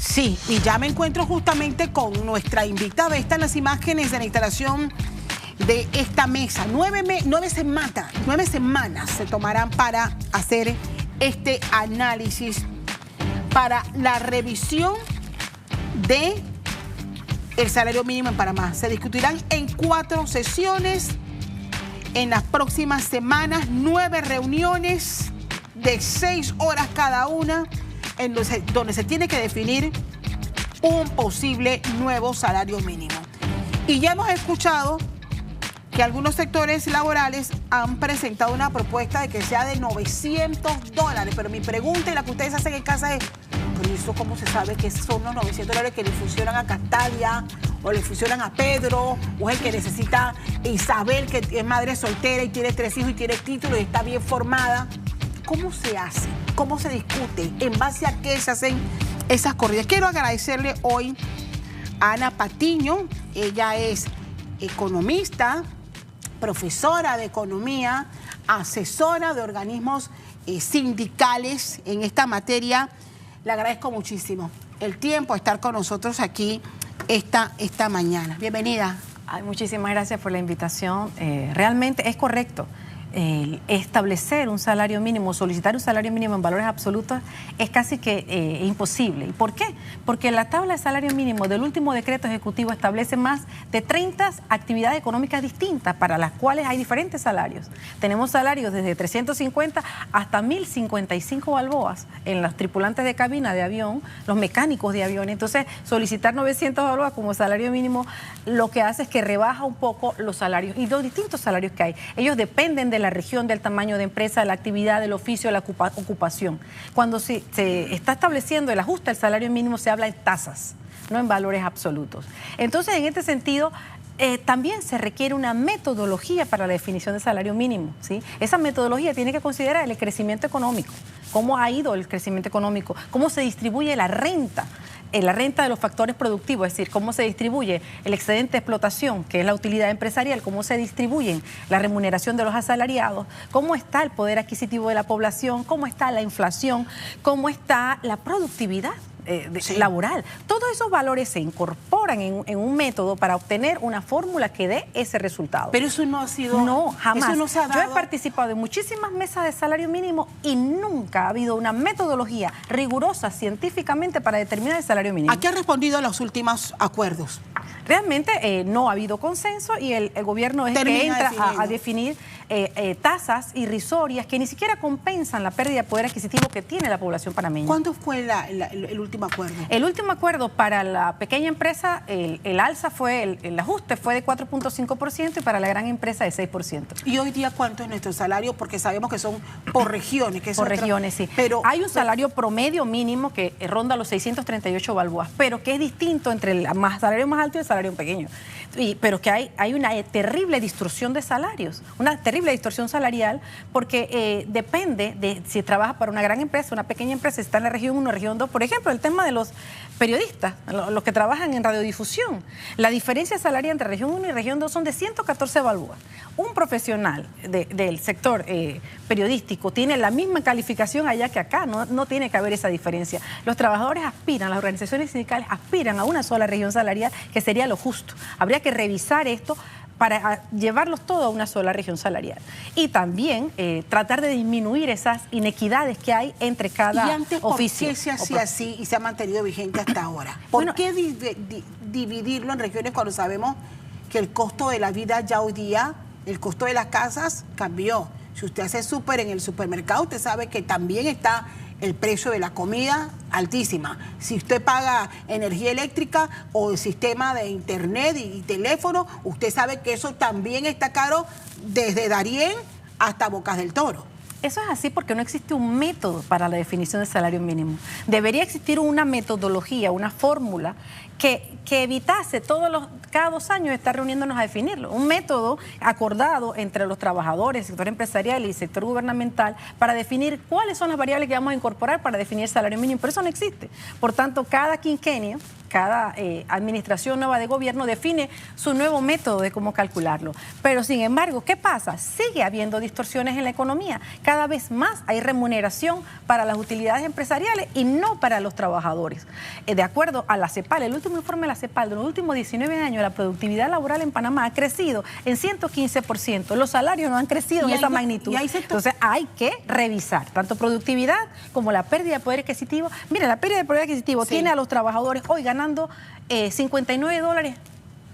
Sí, y ya me encuentro justamente con nuestra invitada. Están las imágenes de la instalación de esta mesa. 9 semanas se tomarán para hacer este análisis para la revisión de el salario mínimo en Panamá. Se discutirán en 4 sesiones en las próximas semanas, 9 reuniones de 6 horas cada una, donde se tiene que definir un posible nuevo salario mínimo. Y ya hemos escuchado que algunos sectores laborales han presentado una propuesta de que sea de $900, pero mi pregunta y la que ustedes hacen en casa es, ¿pero eso cómo se sabe que son los $900 que le funcionan a Castalia o le funcionan a Pedro, o es el que necesita Isabel, que es madre soltera y tiene 3 hijos y tiene título y está bien formada? ¿Cómo se hace? ¿Cómo se discute? ¿En base a qué se hacen esas corridas? Quiero agradecerle hoy a Ana Patiño. Ella es economista, profesora de economía, asesora de organismos sindicales en esta materia. Le agradezco muchísimo el tiempo de estar con nosotros aquí esta mañana. Bienvenida. Ay, muchísimas gracias por la invitación. Realmente es correcto. Establecer un salario mínimo, solicitar un salario mínimo en valores absolutos es casi que imposible. ¿Y por qué? Porque la tabla de salario mínimo del último decreto ejecutivo establece más de 30 actividades económicas distintas para las cuales hay diferentes salarios. Tenemos salarios desde 350 hasta 1055 balboas en los tripulantes de cabina de avión, los mecánicos de avión. Entonces, solicitar 900 balboas como salario mínimo lo que hace es que rebaja un poco los salarios y los distintos salarios que hay. Ellos dependen de la región, del tamaño de empresa, de la actividad, del oficio, de la ocupación. Cuando se está estableciendo el ajuste al salario mínimo, se habla en tasas, no en valores absolutos. Entonces, en este sentido, también se requiere una metodología para la definición del salario mínimo, ¿sí? Esa metodología tiene que considerar el crecimiento económico, cómo ha ido el crecimiento económico, cómo se distribuye la renta de los factores productivos, es decir, cómo se distribuye el excedente de explotación, que es la utilidad empresarial, cómo se distribuyen la remuneración de los asalariados, cómo está el poder adquisitivo de la población, cómo está la inflación, cómo está la productividad laboral. Todos esos valores se incorporan en un método para obtener una fórmula que dé ese resultado. Pero eso no ha sido... No, jamás. Eso no se ha dado. Yo he participado en muchísimas mesas de salario mínimo y nunca ha habido una metodología rigurosa científicamente para determinar el salario mínimo. ¿A qué ha respondido los últimos acuerdos? Realmente no ha habido consenso y el gobierno es que entra a definir tasas irrisorias que ni siquiera compensan la pérdida de poder adquisitivo que tiene la población panameña. ¿Cuándo fue el último acuerdo? El último acuerdo para la pequeña empresa, el alza fue, el ajuste fue de 4.5% y para la gran empresa de 6%. ¿Y hoy día cuánto es nuestro salario? Porque sabemos que son por regiones. Por regiones, sí. Pero hay un salario promedio mínimo que ronda los 638 balboas, pero que es distinto entre el salario más alto y el salario pequeño. Pero que hay una terrible distorsión de salarios, una terrible distorsión salarial, porque depende de si trabaja para una gran empresa, una pequeña empresa, si está en la región 1, región 2. Por ejemplo, el tema de los periodistas, los que trabajan en radiodifusión. La diferencia salarial entre región 1 y región 2 son de 114 balboas. Un profesional del sector periodístico tiene la misma calificación allá que acá, no tiene que haber esa diferencia. Los trabajadores aspiran, las organizaciones sindicales aspiran a una sola región salarial, que sería lo justo. Habría que revisar esto para llevarlos todos a una sola región salarial. Y también tratar de disminuir esas inequidades que hay entre cada oficio. ¿Por qué se hacía así y se ha mantenido vigente hasta ahora? ¿Por qué dividirlo en regiones cuando sabemos que el costo de la vida ya hoy día, el costo de las casas cambió? Si usted hace súper en el supermercado, usted sabe que también está el precio de la comida altísima. Si usted paga energía eléctrica o el sistema de internet y teléfono, usted sabe que eso también está caro desde Darién hasta Bocas del Toro. Eso es así porque no existe un método para la definición del salario mínimo. Debería existir una metodología, una fórmula que evitase cada 2 años estar reuniéndonos a definirlo. Un método acordado entre los trabajadores, el sector empresarial y el sector gubernamental para definir cuáles son las variables que vamos a incorporar para definir el salario mínimo. Pero eso no existe. Por tanto, cada quinquenio cada administración nueva de gobierno define su nuevo método de cómo calcularlo. Pero sin embargo, ¿qué pasa? Sigue habiendo distorsiones en la economía. Cada vez más hay remuneración para las utilidades empresariales y no para los trabajadores. De acuerdo a la CEPAL, el último informe de la CEPAL, de los últimos 19 años, la productividad laboral en Panamá ha crecido en 115%. Los salarios no han crecido en esa magnitud. Entonces hay que revisar tanto productividad como la pérdida de poder adquisitivo. Mira, la pérdida de poder adquisitivo tiene a los trabajadores hoy ganando $59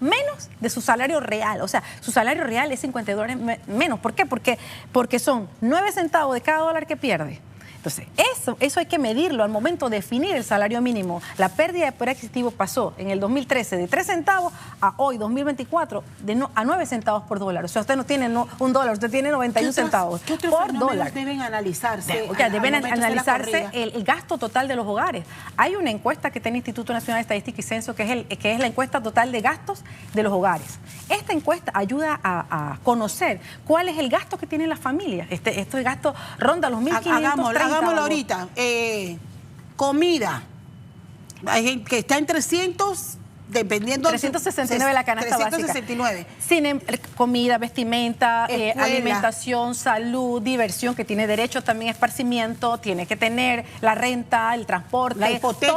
menos de su salario real. O sea, su salario real es $50 menos. ¿Por qué? Porque son 9 centavos de cada dólar que pierde. Entonces, eso hay que medirlo al momento de definir el salario mínimo. La pérdida de poder adquisitivo pasó en el 2013 de 3 centavos a hoy, 2024, a 9 centavos por dólar. O sea, usted no tiene un dólar, usted tiene 91 centavos por dólar. Deben analizarse? Deben analizarse el gasto total de los hogares. Hay una encuesta que tiene el Instituto Nacional de Estadística y Censo, que es la encuesta total de gastos de los hogares. Esta encuesta ayuda a conocer cuál es el gasto que tienen las familias. Este gasto ronda los 1.530. Hagámoslo ahorita. Comida. Hay gente que está en 300, dependiendo... 369 la canasta 369. básica. Comida, vestimenta, alimentación, salud, diversión, que tiene derecho también a esparcimiento, tiene que tener la renta, el transporte. La hipoteca.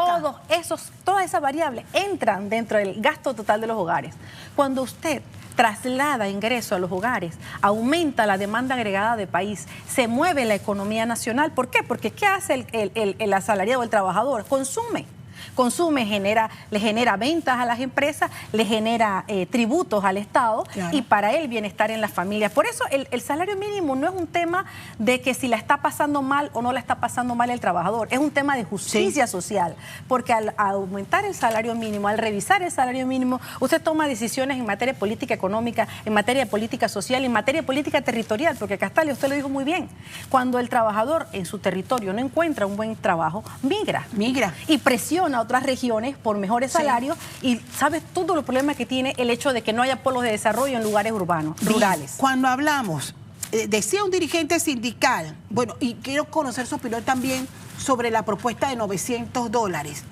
Todas esas variables entran dentro del gasto total de los hogares. Cuando usted traslada ingreso a los hogares, aumenta la demanda agregada de país, se mueve la economía nacional. ¿Por qué? Porque ¿qué hace el asalariado o el trabajador? Consume, le genera ventas a las empresas, le genera tributos al Estado, claro, y para él bienestar en las familias. Por eso el salario mínimo no es un tema de que si la está pasando mal o no la está pasando mal el trabajador, es un tema de justicia social, porque al aumentar el salario mínimo, al revisar el salario mínimo, usted toma decisiones en materia de política económica, en materia de política social, en materia de política territorial, porque Castalia, usted lo dijo muy bien, cuando el trabajador en su territorio no encuentra un buen trabajo, migra y presiona a otras regiones por mejores salarios, y sabes todos los problemas que tiene el hecho de que no haya polos de desarrollo en lugares urbanos, rurales. Cuando hablamos, decía un dirigente sindical, bueno, y quiero conocer su opinión también sobre la propuesta de $900.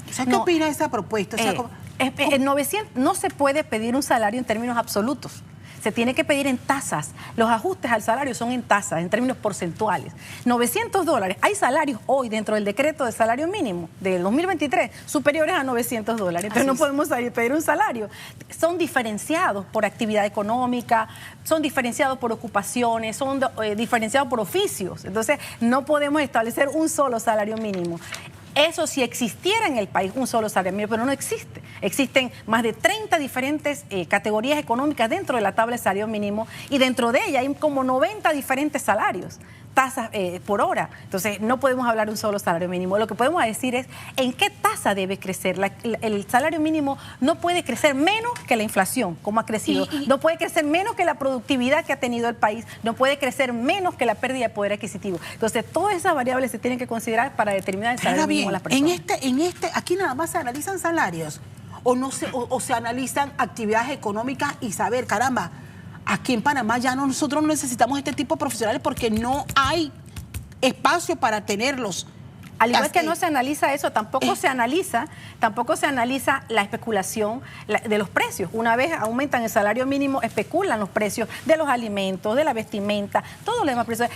O sea, ¿qué opina de esa propuesta? O sea, 900, no se puede pedir un salario en términos absolutos. Se tiene que pedir en tasas. Los ajustes al salario son en tasas, en términos porcentuales. $900. Hay salarios hoy dentro del decreto de salario mínimo del 2023 superiores a $900. Entonces no podemos pedir un salario. Son diferenciados por actividad económica, son diferenciados por ocupaciones, son diferenciados por oficios. Entonces no podemos establecer un solo salario mínimo. Eso si existiera en el país un solo salario mínimo, pero no existe. Existen más de 30 diferentes categorías económicas dentro de la tabla de salario mínimo, y dentro de ella hay como 90 diferentes salarios, tasas por hora. Entonces no podemos hablar de un solo salario mínimo. Lo que podemos decir es en qué tasa debe crecer. El salario mínimo no puede crecer menos que la inflación, como ha crecido. No puede crecer menos que la productividad que ha tenido el país. No puede crecer menos que la pérdida de poder adquisitivo. Entonces todas esas variables se tienen que considerar para determinar el salario mínimo de las personas. Aquí nada más se analizan salarios o se analizan actividades económicas y saber, caramba, aquí en Panamá ya nosotros no necesitamos este tipo de profesionales porque no hay espacio para tenerlos. Al igual que no se analiza eso, tampoco se analiza la especulación de los precios. Una vez aumentan el salario mínimo, especulan los precios de los alimentos, de la vestimenta, todos los demás precios.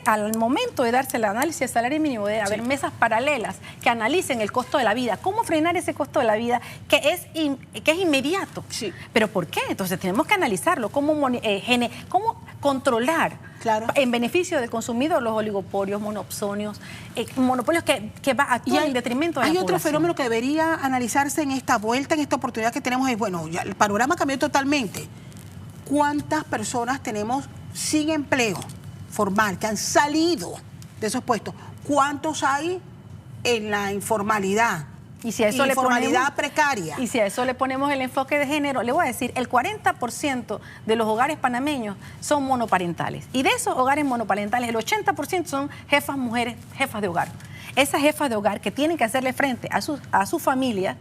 Al momento de darse el análisis del salario mínimo, debe haber mesas paralelas que analicen el costo de la vida, cómo frenar ese costo de la vida que es inmediato. Sí. ¿Pero por qué? Entonces tenemos que analizarlo, cómo controlar, claro, en beneficio del consumidor los oligopolios, monopolios que va a actuar en detrimento de la población. Hay otro fenómeno que debería analizarse en esta vuelta, en esta oportunidad que tenemos, es, bueno, ya el panorama cambió totalmente. ¿Cuántas personas tenemos sin empleo formal, que han salido de esos puestos? ¿Cuántos hay en la informalidad? Y si a eso informalidad precaria. Y si a eso le ponemos el enfoque de género, le voy a decir, el 40% de los hogares panameños son monoparentales. Y de esos hogares monoparentales, el 80% son jefas mujeres, jefas de hogar. esas jefas de hogar que tienen que hacerle frente a su familia,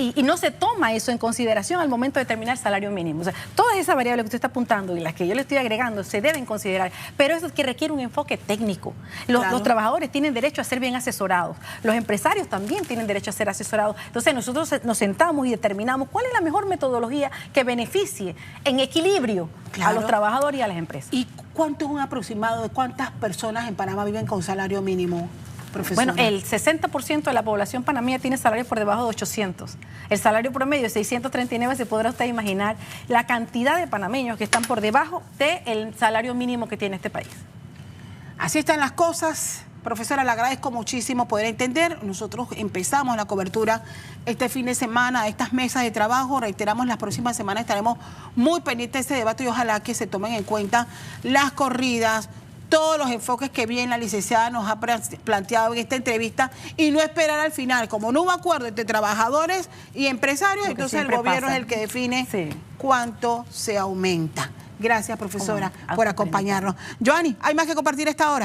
y no se toma eso en consideración al momento de determinar el salario mínimo. O sea, todas esas variables que usted está apuntando y las que yo le estoy agregando se deben considerar, pero eso es que requiere un enfoque técnico. Los trabajadores tienen derecho a ser bien asesorados, los empresarios también tienen derecho a ser asesorados. Entonces nosotros nos sentamos y determinamos cuál es la mejor metodología que beneficie en equilibrio a los trabajadores y a las empresas. ¿Y cuánto es un aproximado de cuántas personas en Panamá viven con salario mínimo? Profesora. Bueno, el 60% de la población panameña tiene salarios por debajo de 800. El salario promedio es 639, se podrá usted imaginar la cantidad de panameños que están por debajo del salario mínimo que tiene este país. Así están las cosas. Profesora, le agradezco muchísimo poder entender. Nosotros empezamos la cobertura este fin de semana a estas mesas de trabajo. Reiteramos, las próximas semanas estaremos muy pendientes de este debate y ojalá que se tomen en cuenta las corridas, todos los enfoques que bien la licenciada nos ha planteado en esta entrevista y no esperar al final. Como no hubo acuerdo entre trabajadores y empresarios, entonces el gobierno es el que define cuánto se aumenta. Gracias, profesora, por acompañarnos. Joanny, ¿hay más que compartir a esta hora?